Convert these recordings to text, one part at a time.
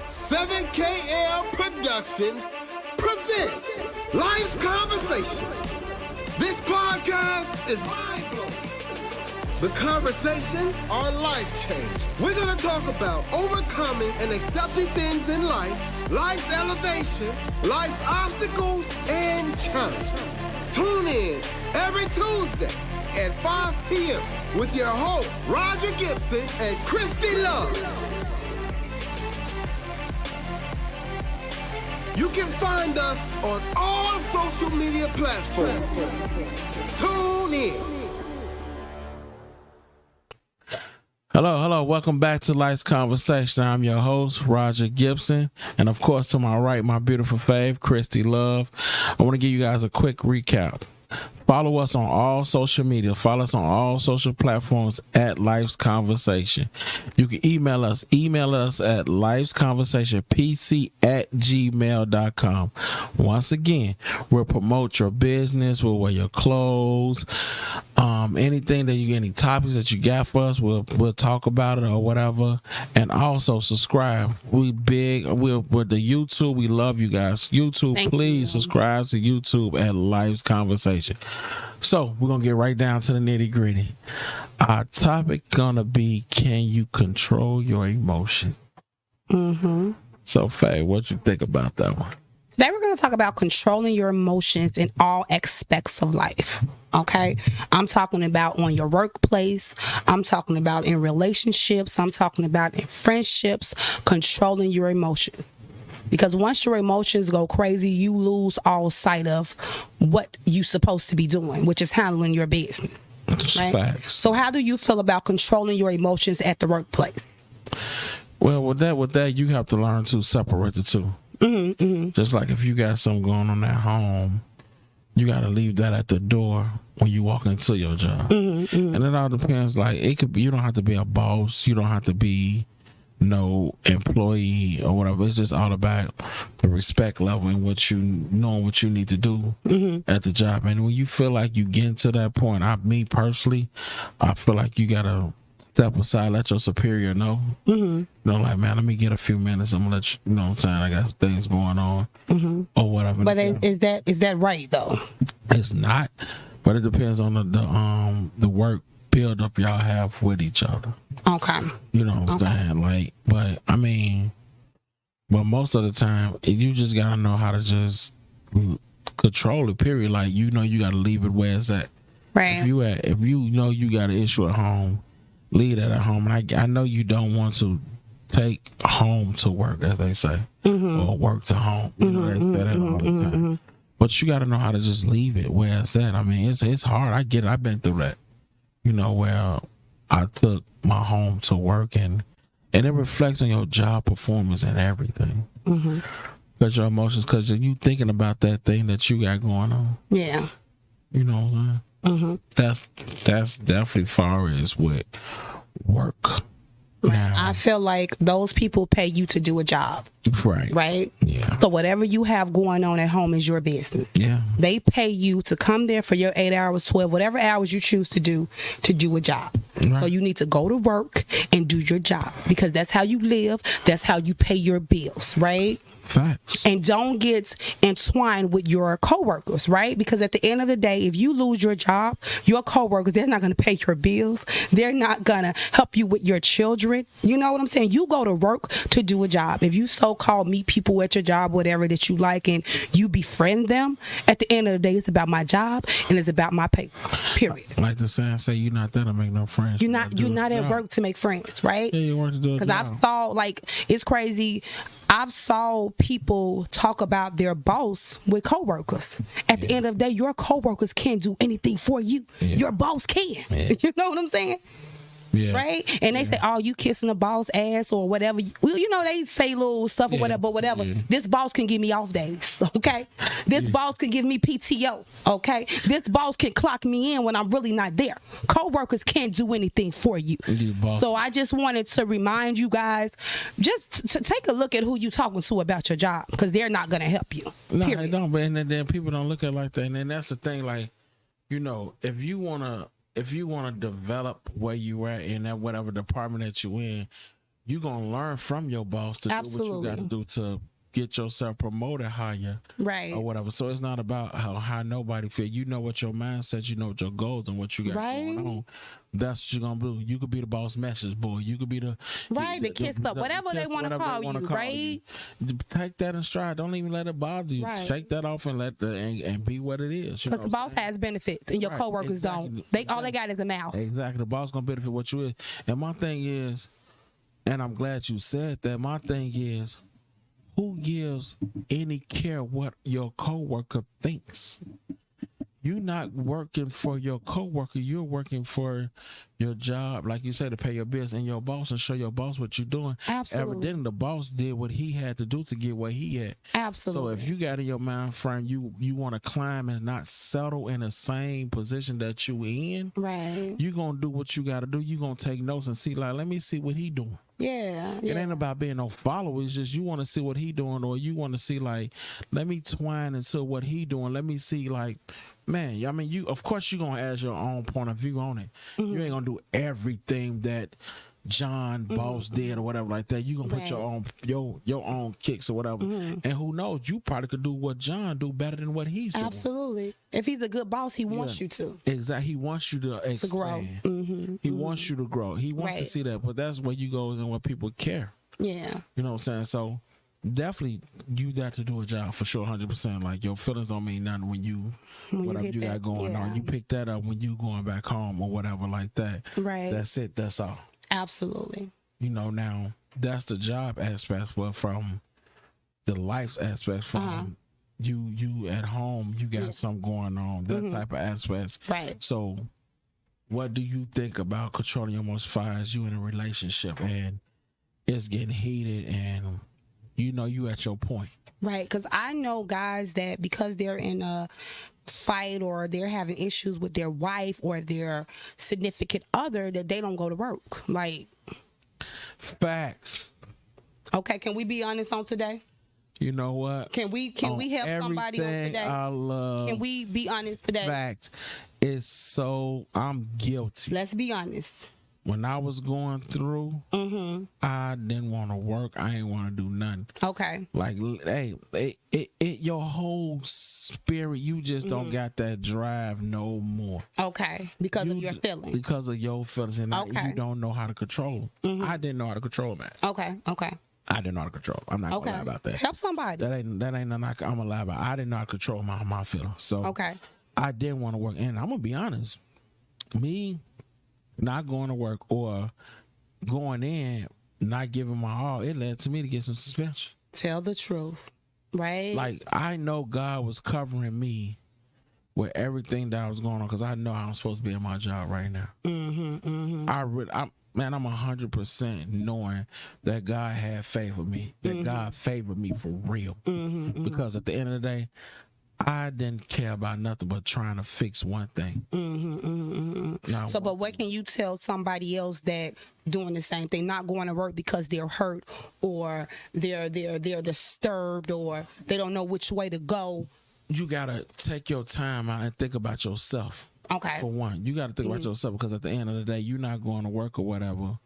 7KL Productions presents Life's Conversation. This podcast is mind-blowing. The conversations are life-changing. We're going to talk about overcoming and accepting things in life, life's elevation, life's obstacles, and challenges. Tune in every Tuesday at 5 p.m. with your hosts, Roger Gibson and Christy Love. You can find us on all social media platforms. Tune in. Hello. Welcome back to Life's Conversation. I'm your host, Roger Gibson. And of course, to my right, my beautiful fave, Christy Love. I want to give you guys a quick recap. Follow us on all social media. Follow us on all social platforms at Life's Conversation. You can email us. Email us at lifesconversationpc@gmail.com. Once again, we'll promote your business. We'll wear your clothes. Anything that you get, any topics that you got for us, we'll talk about it or whatever. And also subscribe. We're with the YouTube. We love you guys. YouTube, please subscribe to YouTube at Life's Conversation. So we're gonna get right down to the nitty gritty. Our topic gonna be: can you control your emotion? So Faye, what you think about that one? Today we're going to talk about controlling your emotions in all aspects of life. Okay, I'm talking about on your workplace. I'm talking about in relationships. I'm talking about in friendships. Controlling your emotions. Because once your emotions go crazy, you lose all sight of what you're supposed to be doing, which is handling your business. Right? Facts. So how do you feel about controlling your emotions at the workplace? Well, with that, you have to learn to separate the two. Just like if you got something going on at home, you got to leave that at the door when you walk into your job. And it all depends. Like it could be, you don't have to be a boss. You don't have to be no employee or whatever. It's just all about the respect level and what you knowing what you need to do at the job. And when you feel like you get to that point, me personally, I feel like you gotta step aside, let your superior know. You know, like, man, let me get a few minutes. I'm gonna let you know what I'm saying, I got things going on or whatever. But is that right though? It's not, but it depends on the work build up y'all have with each other. Okay. You know what I'm saying? Like, but I mean, but most of the time, you just gotta know how to just control it. Period. Like, you know, you gotta leave it where it's at. Right. If you know you got an issue at home, leave that at home. And I know you don't want to take home to work, as they say, or work to home. You know, they say that all the time. But you got to know how to just leave it where it's at. I mean, it's hard. I get it. I've been through that. You know, where I took my home to work, and it reflects on your job performance and everything. Because your emotions, because you thinking about that thing that you got going on. Yeah. You know what I'm saying? That's definitely far as with work. Right. Now, I feel like those people pay you to do a job. Right. Right? Yeah. So whatever you have going on at home is your business. Yeah. They pay you to come there for your 8 hours, 12, whatever hours you choose to do a job. Right. So you need to go to work and do your job because that's how you live. That's how you pay your bills, right? Facts. And don't get entwined with your coworkers, right? Because at the end of the day, if you lose your job, your coworkers, they're not going to pay your bills. They're not going to help you with your children. You know what I'm saying? You go to work to do a job. If you so-called meet people at your job, whatever that you like, and you befriend them, at the end of the day, it's about my job and it's about my pay, period. Like the saying, say you're not there to make no friends. You're not at work to make friends, right? Yeah, you work to do a job. Because I've saw, like, it's crazy. I've saw people talk about their boss with coworkers. At the end of the day, your coworkers can't do anything for you. Your boss can. You know what I'm saying? Yeah. Right? And they say, oh, you kissing the boss ass or whatever. Well, you know, they say little stuff or whatever, but whatever. Yeah. This boss can give me off days, okay? This boss can give me PTO, okay? This boss can clock me in when I'm really not there. Co-workers can't do anything for you. So I just wanted to remind you guys, just to take a look at who you talking to about your job, because they're not going to help you. No, period. they don't. But and then people don't look at it like that. And then that's the thing, like, you know, if you want to develop where you at in that whatever department that you in, you're going to learn from your boss to do what you got to do to get yourself promoted higher, right, or whatever. So it's not about how nobody feel. You know what your mindset, you know what your goals and what you got going on. That's what you're gonna do. You could be the boss message boy. You could be the kiss up, whatever they want to call you, right? Take that in stride. Don't even let it bother you. Right. Shake that off and and be what it is. Because the boss has benefits and your coworkers don't. All they got is a mouth. Exactly. The boss gonna benefit what you is. And my thing is, and I'm glad you said that. My thing is, who gives any care what your coworker thinks? You're not working for your coworker. You're working for your job, like you said, to pay your bills and your boss and show your boss what you're doing. Absolutely. Evidently, the boss did what he had to do to get where he at. Absolutely. So if you got in your mind frame, you want to climb and not settle in the same position that you in, right? You're gonna do what you got to do. You're gonna take notes and see, like, let me see what he doing. Yeah. It ain't about being no follower. It's just you want to see what he doing, or you want to see, like, let me twine into what he doing. Let me see, like, man, I mean, of course you're gonna add your own point of view on it. Mm-hmm. You ain't gonna do everything that John Boss did or whatever like that. You gonna put your own kicks or whatever. And who knows, you probably could do what John do better than what he's doing. Absolutely. If he's a good boss, he wants you to. Exactly. He wants you to expand. Grow. He wants you to grow. He wants to see that. But that's where you go and what people care. Yeah. You know what I'm saying? So definitely you got to do a job for sure, 100%. Like, your feelings don't mean nothing when whatever you got going on. You pick that up when you going back home or whatever like that. Right. That's it. That's all. Absolutely. You know, now that's the job aspect. Well, from the life aspect, from you at home, you got something going on. That type of aspects. Right. So, what do you think about controlling your emotions as you in a relationship and it's getting heated and you know you at your point? Right, because I know guys that because they're in a fight or they're having issues with their wife or their significant other, that they don't go to work. Like, facts. Okay, can we be honest on today? You know what? Can we help somebody on today? I love. Can we be honest today? Fact. It's so I'm guilty. Let's be honest. When I was going through, I didn't want to work. I ain't want to do nothing. Okay. Like, hey, your whole spirit, you just don't got that drive no more. Okay. Because of your feelings. Because of your feelings, and you don't know how to control them. I didn't know how to control them. Okay. I didn't know how to control. I'm not gonna lie about that. Help somebody. That ain't nothing I'm gonna lie about. I didn't know how to control my feelings. So I didn't want to work. And I'm gonna be honest. Me not going to work or going in, not giving my all, it led to me to get some suspension. Tell the truth. Right? Like, I know God was covering me with everything that was going on because I know I'm supposed to be in my job right now. I'm 100% knowing that God had favored me, that God favored me for real. Because at the end of the day, I didn't care about nothing but trying to fix one thing. So, but what can you tell somebody else that doing the same thing, not going to work because they're hurt or they're disturbed or they don't know which way to go? You gotta take your time out and think about yourself. Okay. For one, you gotta think about yourself because at the end of the day, you're not going to work or whatever.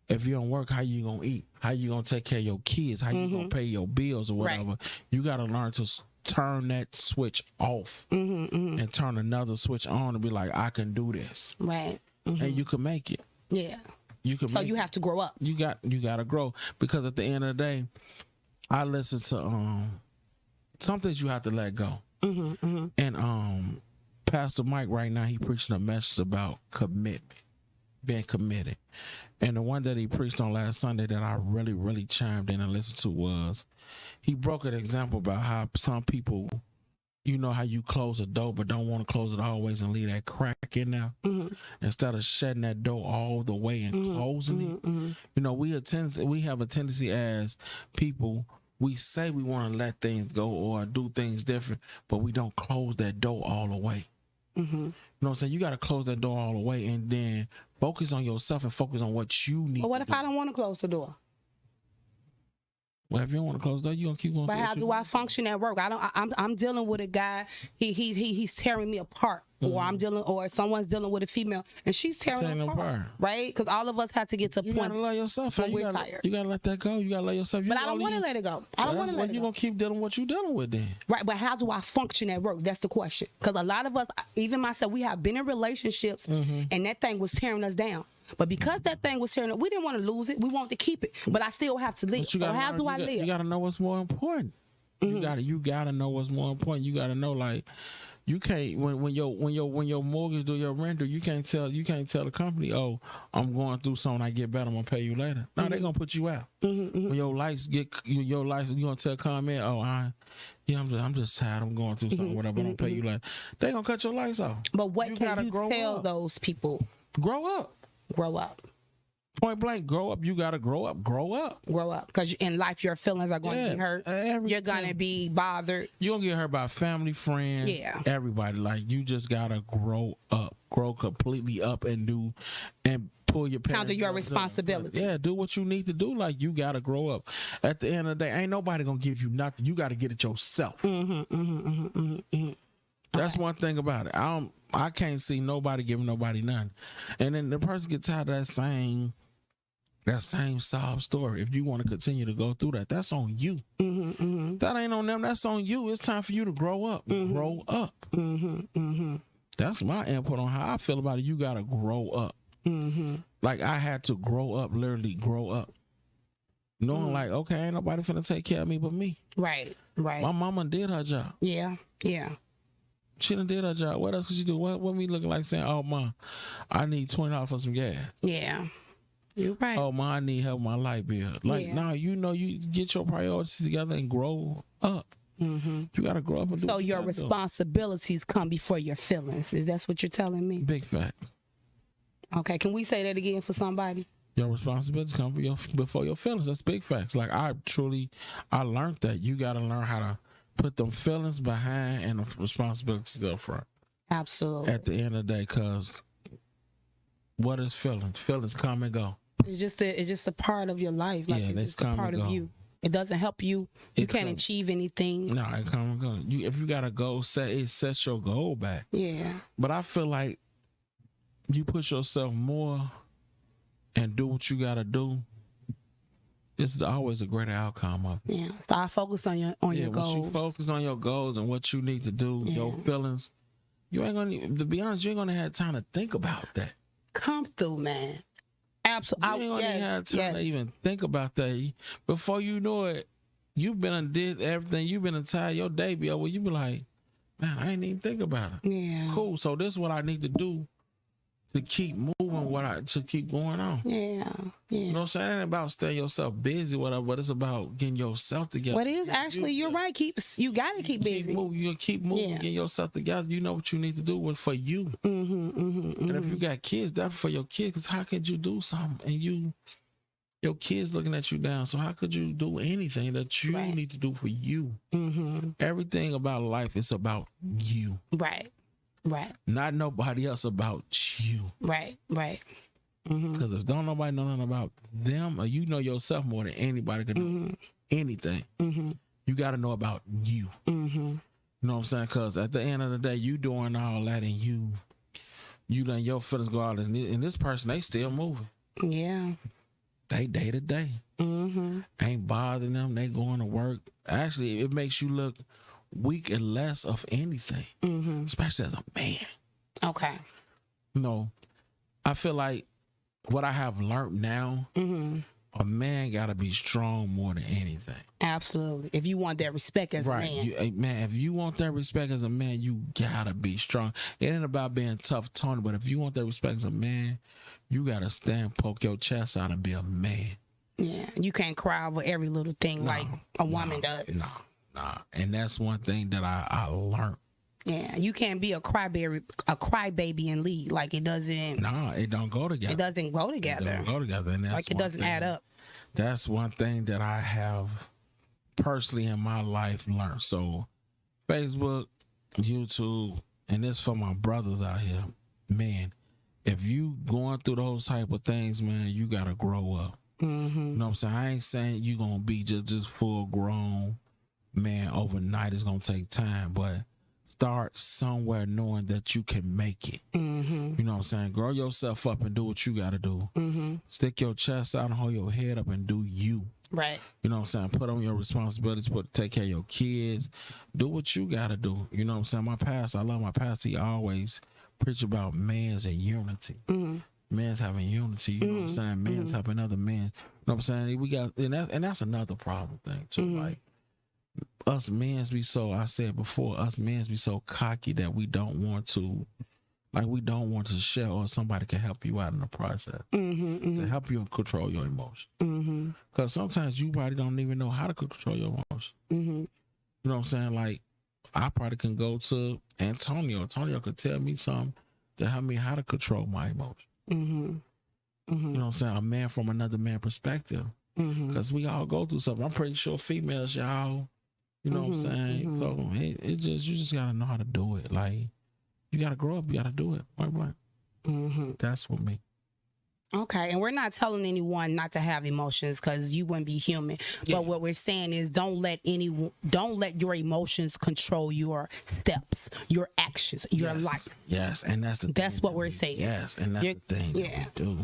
If you don't work, how you gonna eat? How you gonna take care of your kids? How you gonna pay your bills or whatever? Right. You gotta learn to turn that switch off and turn another switch on and be like, I can do this. Right. And you can make it. Yeah. You can. So you have to grow up. You gotta grow because at the end of the day, I listen to some things you have to let go. And Pastor Mike right now, he preaching a message about commitment, being committed. And the one that he preached on last Sunday that I really, really chimed in and listened to was, he broke an example about how some people, you know how you close a door but don't want to close it always and leave that crack in there. Instead of shutting that door all the way and closing it. You know, we have a tendency as people, we say we want to let things go or do things different, but we don't close that door all the way. You know what I'm saying? You got to close that door all the way and then focus on yourself and focus on what you need. But what if I don't want to close the door? Well, if you don't want to close the door, you gonna keep going. But how do I function at work? I'm dealing with a guy. He's tearing me apart, or someone's dealing with a female, and she's tearing me apart. Right? Because all of us have to get to a point. You gotta love yourself. When we're tired. You gotta let that go. You gotta love yourself. But I don't want to let it go. I don't want to let it go. You gonna keep dealing with what you dealing with then? Right? But how do I function at work? That's the question. Because a lot of us, even myself, we have been in relationships, and that thing was tearing us down. But because that thing was tearing up, we didn't want to lose it. We wanted to keep it. But I still have to live. So how do I live? You got to know what's more important. You got to know what's more important. You got to know, like, you can't when your mortgage do your rent, you can't tell the company, oh, I'm going through something, I get better, I'm gonna pay you later. No, they're gonna put you out. When your lights you gonna tell ComEd, oh, I'm just tired, I'm going through something, whatever, I'm gonna pay you later. They gonna cut your lights off. But what can you tell those people? Grow up. Grow up. Point blank, grow up. You gotta grow up. Because in life, your feelings are going to be hurt. You're going to be bothered. You're going to get hurt by family, friends, everybody. Like, you just gotta grow up. Grow completely up and pull your parents. Handle your responsibilities. Yeah, do what you need to do. Like, you gotta grow up. At the end of the day, ain't nobody gonna give you nothing. You gotta get it yourself. That's one thing about it. I can't see nobody giving nobody nothing. And then the person gets tired of that same sob story. If you want to continue to go through that, that's on you. That ain't on them. That's on you. It's time for you to grow up. Grow up. That's my input on how I feel about it. You got to grow up. Like, I had to grow up, literally grow up. Knowing like, okay, ain't nobody finna take care of me but me. Right. My mama did her job. Yeah. She done did her job. What else could she do? What me looking like saying, oh, Mom, I need $20 for some gas. Yeah. You're right. Oh, Mom, I need help with my light bill. Like, no, you get your priorities together and grow up. You got to grow up and do. So your responsibilities come before your feelings. Is that what you're telling me? Big fact. Okay. Can we say that again for somebody? Your responsibilities come before your feelings. That's big facts. Like, I learned that. You got to learn how to put them feelings behind and the responsibilities up front. Absolutely. At the end of the day, because what is feelings? Feelings come and go. It's just a part of your life. Like, it's just a part of you. It doesn't help you. You can't achieve anything. No, it come and go. If you got a goal, it sets your goal back. Yeah. But I feel like you push yourself more and do what you got to do, it's always a greater outcome of it. Yeah. So I focus on your goals. Once you focus on your goals and what you need to do, your feelings, you ain't gonna. To be honest, you ain't gonna have time to think about that. Come through, man. Absolutely. You ain't gonna have time to even think about that. Before you know it, you've been and did everything. You've been entire your day be over. You be like, man, I ain't even think about it. Yeah. Cool. So this is what I need to do to keep moving, to keep going on. Yeah. You know what I'm saying? It ain't about staying yourself busy, whatever, but it's about getting yourself together. What is actually, you're right. You gotta keep busy. You keep moving, getting yourself together. You know what you need to do for you. And if you got kids, that's for your kids. Because how could you do something and your kids looking at you down? So how could you do anything that you need to do for you? Everything about life is about you. Right. Not nobody else about you. Right. Because if don't nobody know nothing about them, or you know yourself more than anybody can know anything, you got to know about you. You know what I'm saying? Because at the end of the day, you doing all that and you letting your feelings go out. And this person, they still moving. Yeah. They day to day. Ain't bothering them. They going to work. Actually, it makes you look weak and less of anything, especially as a man. Okay. You know, I feel like what I have learned now, a man got to be strong more than anything. Absolutely. If you want that respect as a man. If you want that respect as a man, you got to be strong. It ain't about being tough, Tony, but if you want that respect as a man, you got to stand, poke your chest out and be a man. Yeah. You can't cry over every little thing like a woman does. Nah. And that's one thing that I learned. Yeah, you can't be a crybaby and lead. Like, it doesn't. No, it don't go together. It doesn't go together. It don't go together. And that's like, it doesn't add up. That's one thing that I have personally in my life learned. So, Facebook, YouTube, and this for my brothers out here. Man, if you going through those type of things, man, you got to grow up. Mm-hmm. You know what I'm saying? I ain't saying you gonna be just full grown man overnight. It's gonna take time, but start somewhere knowing that you can make it. Mm-hmm. You know what I'm saying? Grow yourself up and do what you gotta do. Mm-hmm. Stick your chest out and hold your head up and do you. Right. You know what I'm saying? Put on your responsibilities, take care of your kids. Do what you gotta do. You know what I'm saying? My pastor, I love my pastor. He always preach about men's and unity. Mm-hmm. Men's having unity, you know what I'm saying? Men's helping other men. You know what I'm saying? We got and that's another problem thing too. Like us men's be so, I said before, us men's be so cocky that we don't want to share, or somebody can help you out in the process to help you control your emotions. Because sometimes you probably don't even know how to control your emotions. You know what I'm saying? Like, I probably can go to Antonio. Antonio could tell me something to help me how to control my emotions. You know what I'm saying? A man from another man perspective. Because we all go through something. I'm pretty sure females, y'all, you know what I'm saying? So it's just, you just gotta know how to do it. Like, you gotta grow up, you gotta do it. Point blank. That's what me. Okay, and we're not telling anyone not to have emotions, because you wouldn't be human. Yeah. But what we're saying is, don't let your emotions control your steps, your actions, your life. Yes, and that's what we're saying. Yes, and that's the thing that we do.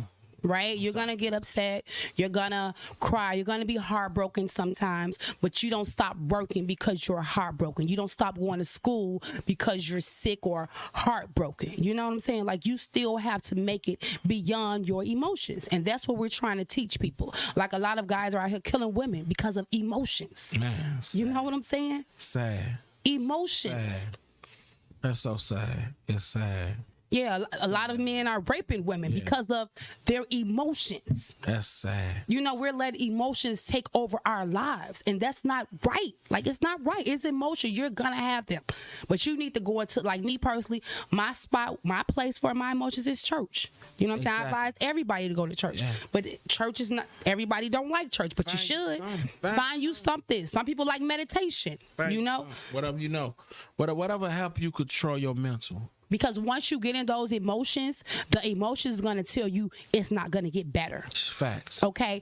Right? You're going to get upset. You're going to cry. You're going to be heartbroken sometimes, but you don't stop working because you're heartbroken. You don't stop going to school because you're sick or heartbroken. You know what I'm saying? Like, you still have to make it beyond your emotions. And that's what we're trying to teach people. Like, a lot of guys are out here killing women because of emotions. Man, sad. You know what I'm saying? Sad. Emotions. Sad. That's so sad. It's sad. Yeah, a lot of men are raping women because of their emotions. That's sad. You know, we're letting emotions take over our lives, and that's not right. Like, it's not right. It's emotion. You're gonna have them, but you need to go into, like, me personally, my spot, my place for my emotions is church. You know what I'm saying? I advise everybody to go to church, but church is not, everybody don't like church, but you should find you something. Some people like meditation. You know, whatever help you control your mental. Because once you get in those emotions, the emotion is going to tell you it's not going to get better. Facts. Okay,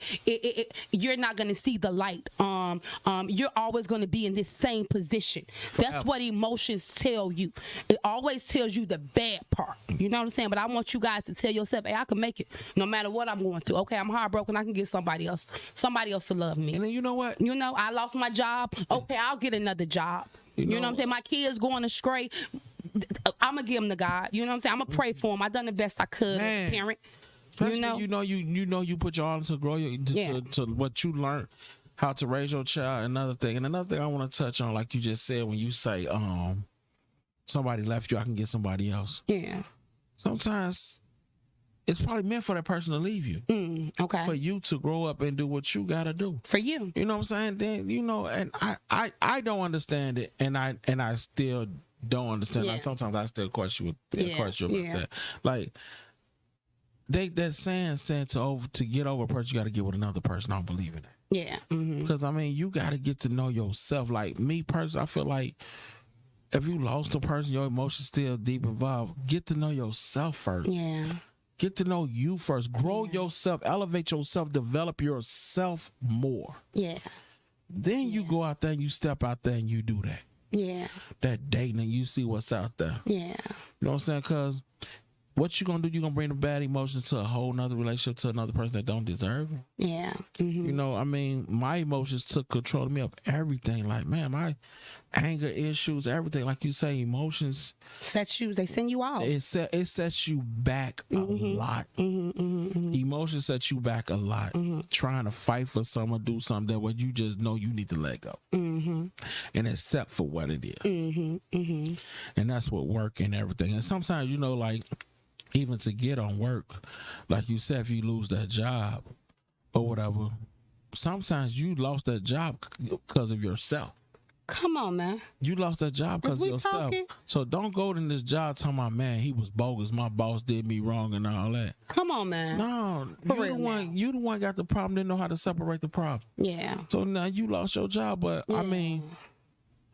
you're not going to see the light. You're always going to be in this same position. Forever. That's what emotions tell you. It always tells you the bad part. You know what I'm saying? But I want you guys to tell yourself, hey, I can make it no matter what I'm going through. Okay, I'm heartbroken. I can get somebody else to love me. And then you know what? You know, I lost my job. Okay, I'll get another job. You know what I'm saying? My kids going astray. I'm gonna give them to God. You know what I'm saying? I'm gonna pray for them. I done the best I could as a parent. Especially, you put your all into grow to what you learned, how to raise your child. Another thing I want to touch on, like you just said, when you say somebody left you, I can get somebody else. Yeah. Sometimes it's probably meant for that person to leave you. Okay. For you to grow up and do what you gotta do. For you. You know what I'm saying? Then and I don't understand it, and I still don't understand. Like, sometimes I still question about that. Like, that saying to get over a person, you got to get with another person. I don't believe in that. Yeah. Because I mean, you got to get to know yourself. Like me personally, I feel like if you lost a person, your emotions still deep involved. Get to know yourself first. Yeah. Get to know you first. Grow yourself. Elevate yourself. Develop yourself more. Yeah. Then you go out there and you step out there and you do that. Yeah. That dating and you see what's out there. Yeah. You know what I'm saying? Because what you gonna do, you gonna bring the bad emotions to a whole nother relationship, to another person that don't deserve it. Yeah. You know, I mean, my emotions took control of me of everything. Like, man, my anger issues, everything. Like you say, emotions they send you out. It sets you back a lot. Emotions set you back a lot. Trying to fight for someone, do something that what you just know you need to let go. And accept for what it is. And that's what work and everything. And sometimes, you know, like, even to get on work, like you said, if you lose that job or whatever, sometimes you lost that job because of yourself. Come on, man. You lost that job because of yourself. Talking? So don't go to this job talking about, man, he was bogus, my boss did me wrong and all that. Come on, man. No, you the one got the problem, didn't know how to separate the problem. Yeah. So now you lost your job, but I mean,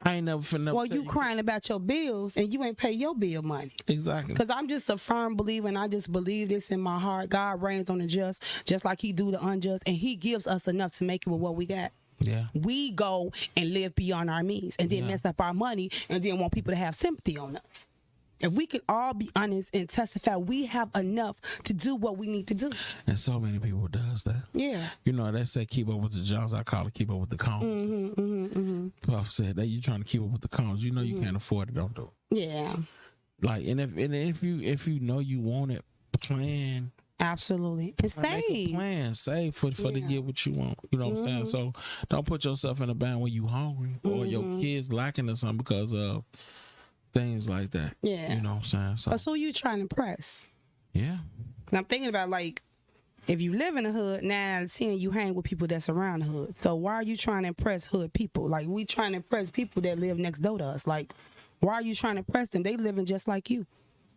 I ain't never finna. Well, you crying about your bills and you ain't pay your bill money. Exactly. Because I'm just a firm believer, and I just believe this in my heart. God reigns on the just like he do the unjust, and he gives us enough to make it with what we got. Yeah. We go and live beyond our means and then mess up our money and then want people to have sympathy on us. If we could all be honest and testify, we have enough to do what we need to do. And so many people does that. Yeah. You know, they say keep up with the Jones. I call it keep up with the cones. Puff said that you trying to keep up with the cones. You know you can't afford it. Don't do it. Yeah. Like, and if you know you want it, plan. Absolutely. And save. Plan. Save for to get what you want. You know what I'm saying? So don't put yourself in a bind when you hungry or your kids lacking or something because of things like that. Yeah. You know what I'm saying? So But who you trying to impress? yeah. And I'm thinking about, like, if you live in the hood, 9 out of 10, you hang with people that's around the hood. So why are you trying to impress hood people? Like, we trying to impress people that live next door to us. Like, why are you trying to impress them? They living just like you.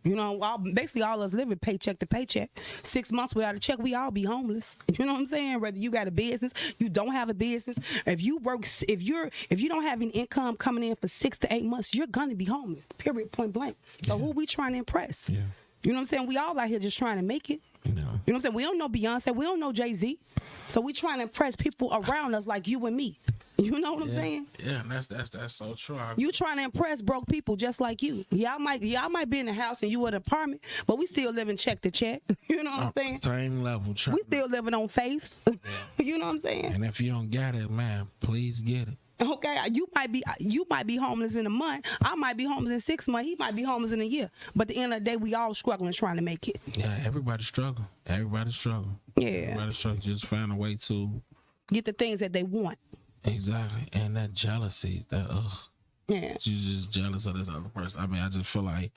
You know, basically all of us living paycheck to paycheck. 6 months without a check, we all be homeless. You know what I'm saying? Whether you got a business, you don't have a business. If you don't have any income coming in for 6 to 8 months, you're gonna be homeless. Period. Point blank. So who we trying to impress? Yeah. You know what I'm saying? We all out here just trying to make it. You know. You know what I'm saying? We don't know Beyonce. We don't know Jay-Z. So we trying to impress people around us like you and me. You know what I'm saying? Yeah, and that's so true. You trying to impress broke people just like you. Y'all might be in the house and you in an apartment, but we still living check to check. You know what I'm saying? Same level. We still living on faith. You know what I'm saying? And if you don't get it, man, please get it. Okay, you might be homeless in a month. I might be homeless in 6 months. He might be homeless in a year. But at the end of the day, we all struggling trying to make it. Yeah, everybody struggle. Everybody struggle. Yeah. Everybody struggle. Just find a way to get the things that they want. Exactly. And that jealousy, that yeah, you're just jealous of this other person. I mean, I just feel like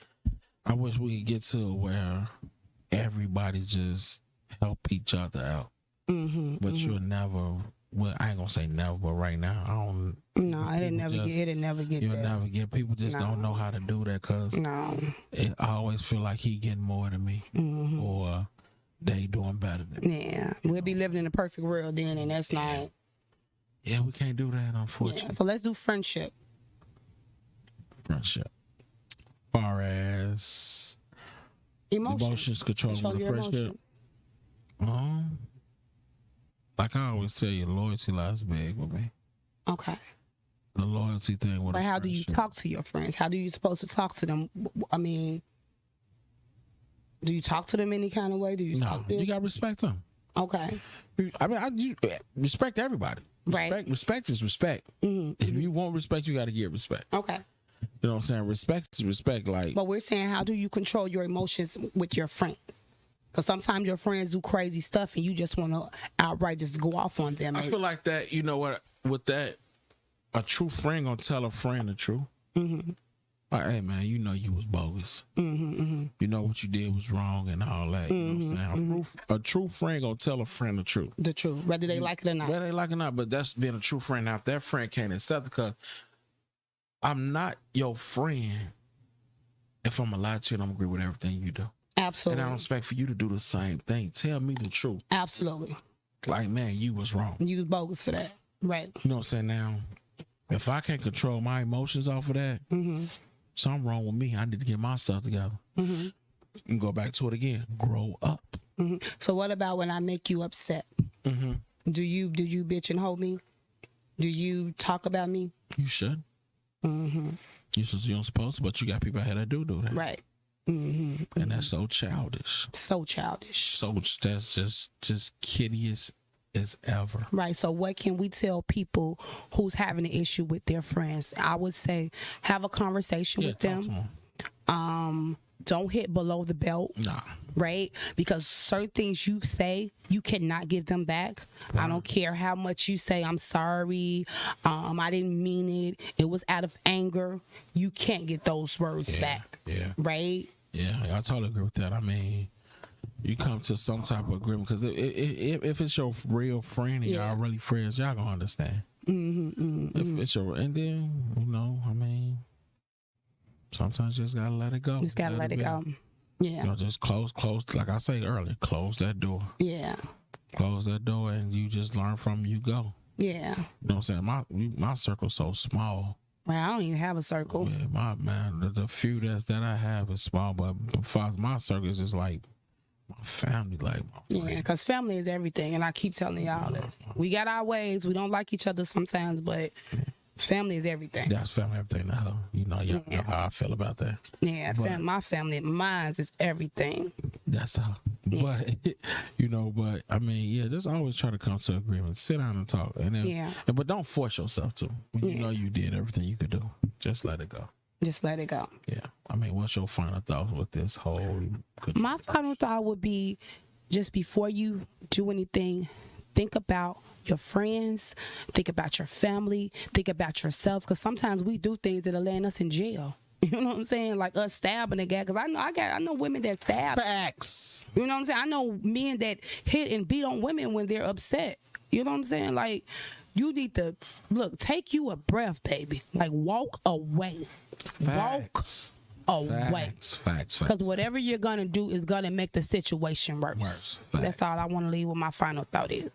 I wish we could get to where everybody just help each other out. But you'll never. Well, I ain't gonna say never, but right now I don't. No, it'll never get. You'll there. never get. People just don't know how to do that because I always feel like he getting more than me, or they doing better than me. Yeah, we'll be living in a perfect world then, and that's not. Yeah, we can't do that, unfortunately. Yeah, so let's do friendship. Friendship. Far as emotions controlling the friendship. Like I always tell you, loyalty lies big with me. Okay. The loyalty thing. But how do you talk to your friends? How do you supposed to talk to them? I mean, do you talk to them any kind of way? Do you talk to them? You gotta respect them. Okay. I mean, you respect everybody. Right. Respect is respect. If you want respect, you got to get respect. Okay. You know what I'm saying? Respect is respect. Like, but we're saying, how do you control your emotions with your friends? Because sometimes your friends do crazy stuff and you just want to outright just go off on them. I feel like that, you know what, with that, a true friend going to tell a friend the truth. Like, hey, man, you know you was bogus. You know what you did was wrong and all that. You know what I'm saying? A true friend going to tell a friend the truth. The truth, whether they like it or not. Whether they like it or not, but that's being a true friend. Now, if that friend can't accept it, because I'm not your friend if I'm going to lie to you and I'm going to agree with everything you do. Absolutely. And I don't expect for you to do the same thing. Tell me the truth. Absolutely. Like, man, you was wrong. You was bogus for that. Right. You know what I'm saying? Now, if I can't control my emotions off of that, something wrong with me. I need to get myself together. And go back to it again. Grow up. So what about when I make you upset? Do you bitch and hold me? Do you talk about me? You should. You're supposed to, but you got people out here that do that. Right. And that's so childish. So childish. So that's just kiddiest as ever. Right. So what can we tell people who's having an issue with their friends? I would say have a conversation with them. Don't hit below the belt. Nah. Right? Because certain things you say, you cannot give them back. I don't care how much you say, I'm sorry, I didn't mean it, it was out of anger. You can't get those words back. Yeah. Right? Yeah, I totally agree with that. I mean, you come to some type of agreement, because if it's your real friend and y'all really friends, y'all gonna understand. If it's your, and then, you know, I mean, sometimes you just gotta let it go. Just gotta let it go. Yeah. You know, just close, like I said earlier, close that door. Yeah. Close that door and you just learn from you go. Yeah. You know what I'm saying? My circle's so small. Well, I don't even have a circle. Yeah, my man, the few that I have is small, but as far as my circles is like my family, like my Yeah, because family is everything, and I keep telling y'all this. We got our ways. We don't like each other sometimes, but family is everything. That's family, everything. Now, y'all know how I feel about that. Yeah, my family, mine is everything. That's how. But but I mean, yeah, just always try to come to agreement. Sit down and talk, and then, but don't force yourself to. When you know you did everything you could do, just let it go. Just let it go. Yeah, I mean, what's your final thoughts with this whole? My final thought would be, just before you do anything, think about your friends, think about your family, think about yourself, because sometimes we do things that'll land us in jail. You know what I'm saying? Like us stabbing a guy, because I know women that stab. Facts. You know what I'm saying? I know men that hit and beat on women when they're upset. You know what I'm saying? Like, you need to take you a breath, baby. Like, walk away. Facts. Walk away. Facts. Because whatever you're gonna do is gonna make the situation worse. That's all I want to leave with my final thought is.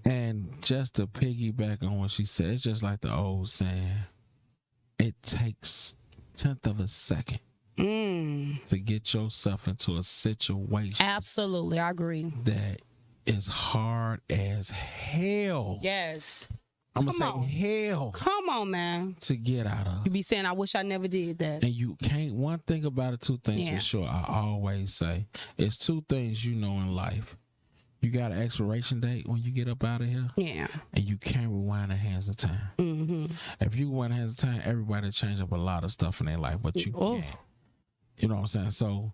And just to piggyback on what she said, it's just like the old saying, it takes 1/10 of a second to get yourself into a situation. Absolutely, I agree. That is hard as hell. Yes. I'm going to say hell. Come on, man. To get out of. You be saying, I wish I never did that. And you can't, one thing about it, two things for sure, I always say, it's two things in life. You got an expiration date when you get up out of here. Yeah. And you can't rewind the hands of time. Mm-hmm. If you rewind the hands of time, everybody change up a lot of stuff in their life, but you can't. You know what I'm saying? So,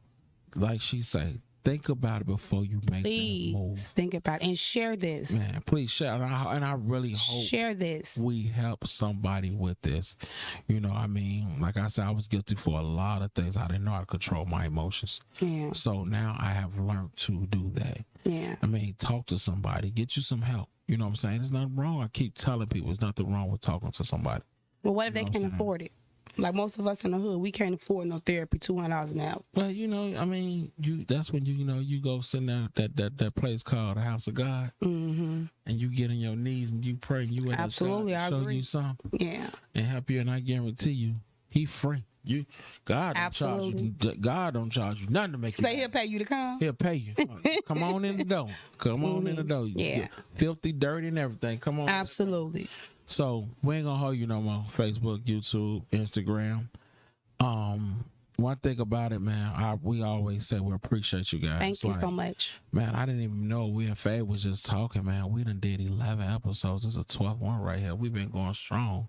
like she say, think about it before you make that move. Think about it and share this. Man, please share. And I really hope share this. We help somebody with this. I mean, like I said, I was guilty for a lot of things. I didn't know how to control my emotions. Yeah. So now I have learned to do that. Yeah. I mean, talk to somebody. Get you some help. You know what I'm saying? There's nothing wrong. I keep telling people there's nothing wrong with talking to somebody. Well, what if they can't afford it? Like most of us in the hood, we can't afford no therapy, $200 an hour. Well, I mean, that's when you go sit down at that place called the House of God, and you get on your knees and you pray. And you let absolutely, I show agree. You something, yeah, and help you. And I guarantee you, He free. God don't charge you. God don't charge you nothing to make you. So He'll pay you to come. He'll pay you. Come on in the door. Come on in the door. Yeah, filthy, dirty, and everything. Come on. Absolutely. So we ain't gonna hold you no more. Facebook, YouTube, Instagram. One thing about it, man, we always say we appreciate you guys. Thank you so much. Man, I didn't even know we and Faye was just talking, man. We done did 11 episodes. This is a 12th one right here. We've been going strong.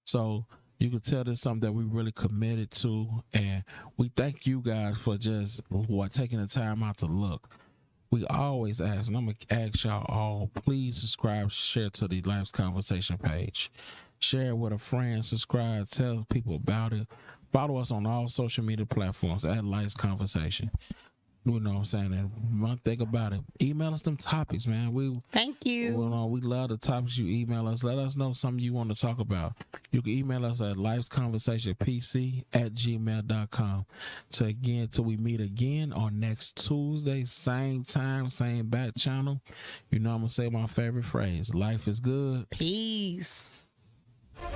So you can tell this is something that we really committed to, and we thank you guys for just taking the time out to look. We always ask, and I'm going to ask y'all all, please subscribe, share to the Life's Conversation page. Share it with a friend, subscribe, tell people about it. Follow us on all social media platforms at Life's Conversation. You know what I'm saying? And one thing about it, email us them topics, man. Thank you. We love the topics you email us. Let us know something you want to talk about. You can email us at lifesconversationpc@gmail.com. Till we meet again on next Tuesday, same time, same back channel. I'm going to say my favorite phrase. Life is good. Peace.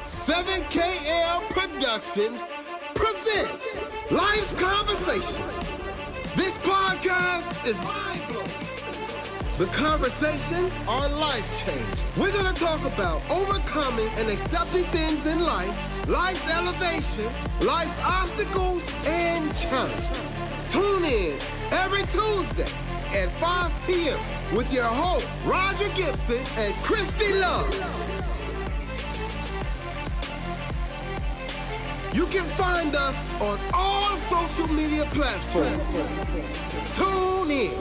7KL Productions presents Life's Conversation. This podcast is mind-blowing. The conversations are life-changing. We're going to talk about overcoming and accepting things in life, life's elevation, life's obstacles, and challenges. Tune in every Tuesday at 5 p.m. with your hosts, Roger Gibson and Christy Love. You can find us on all social media platforms. Tune in.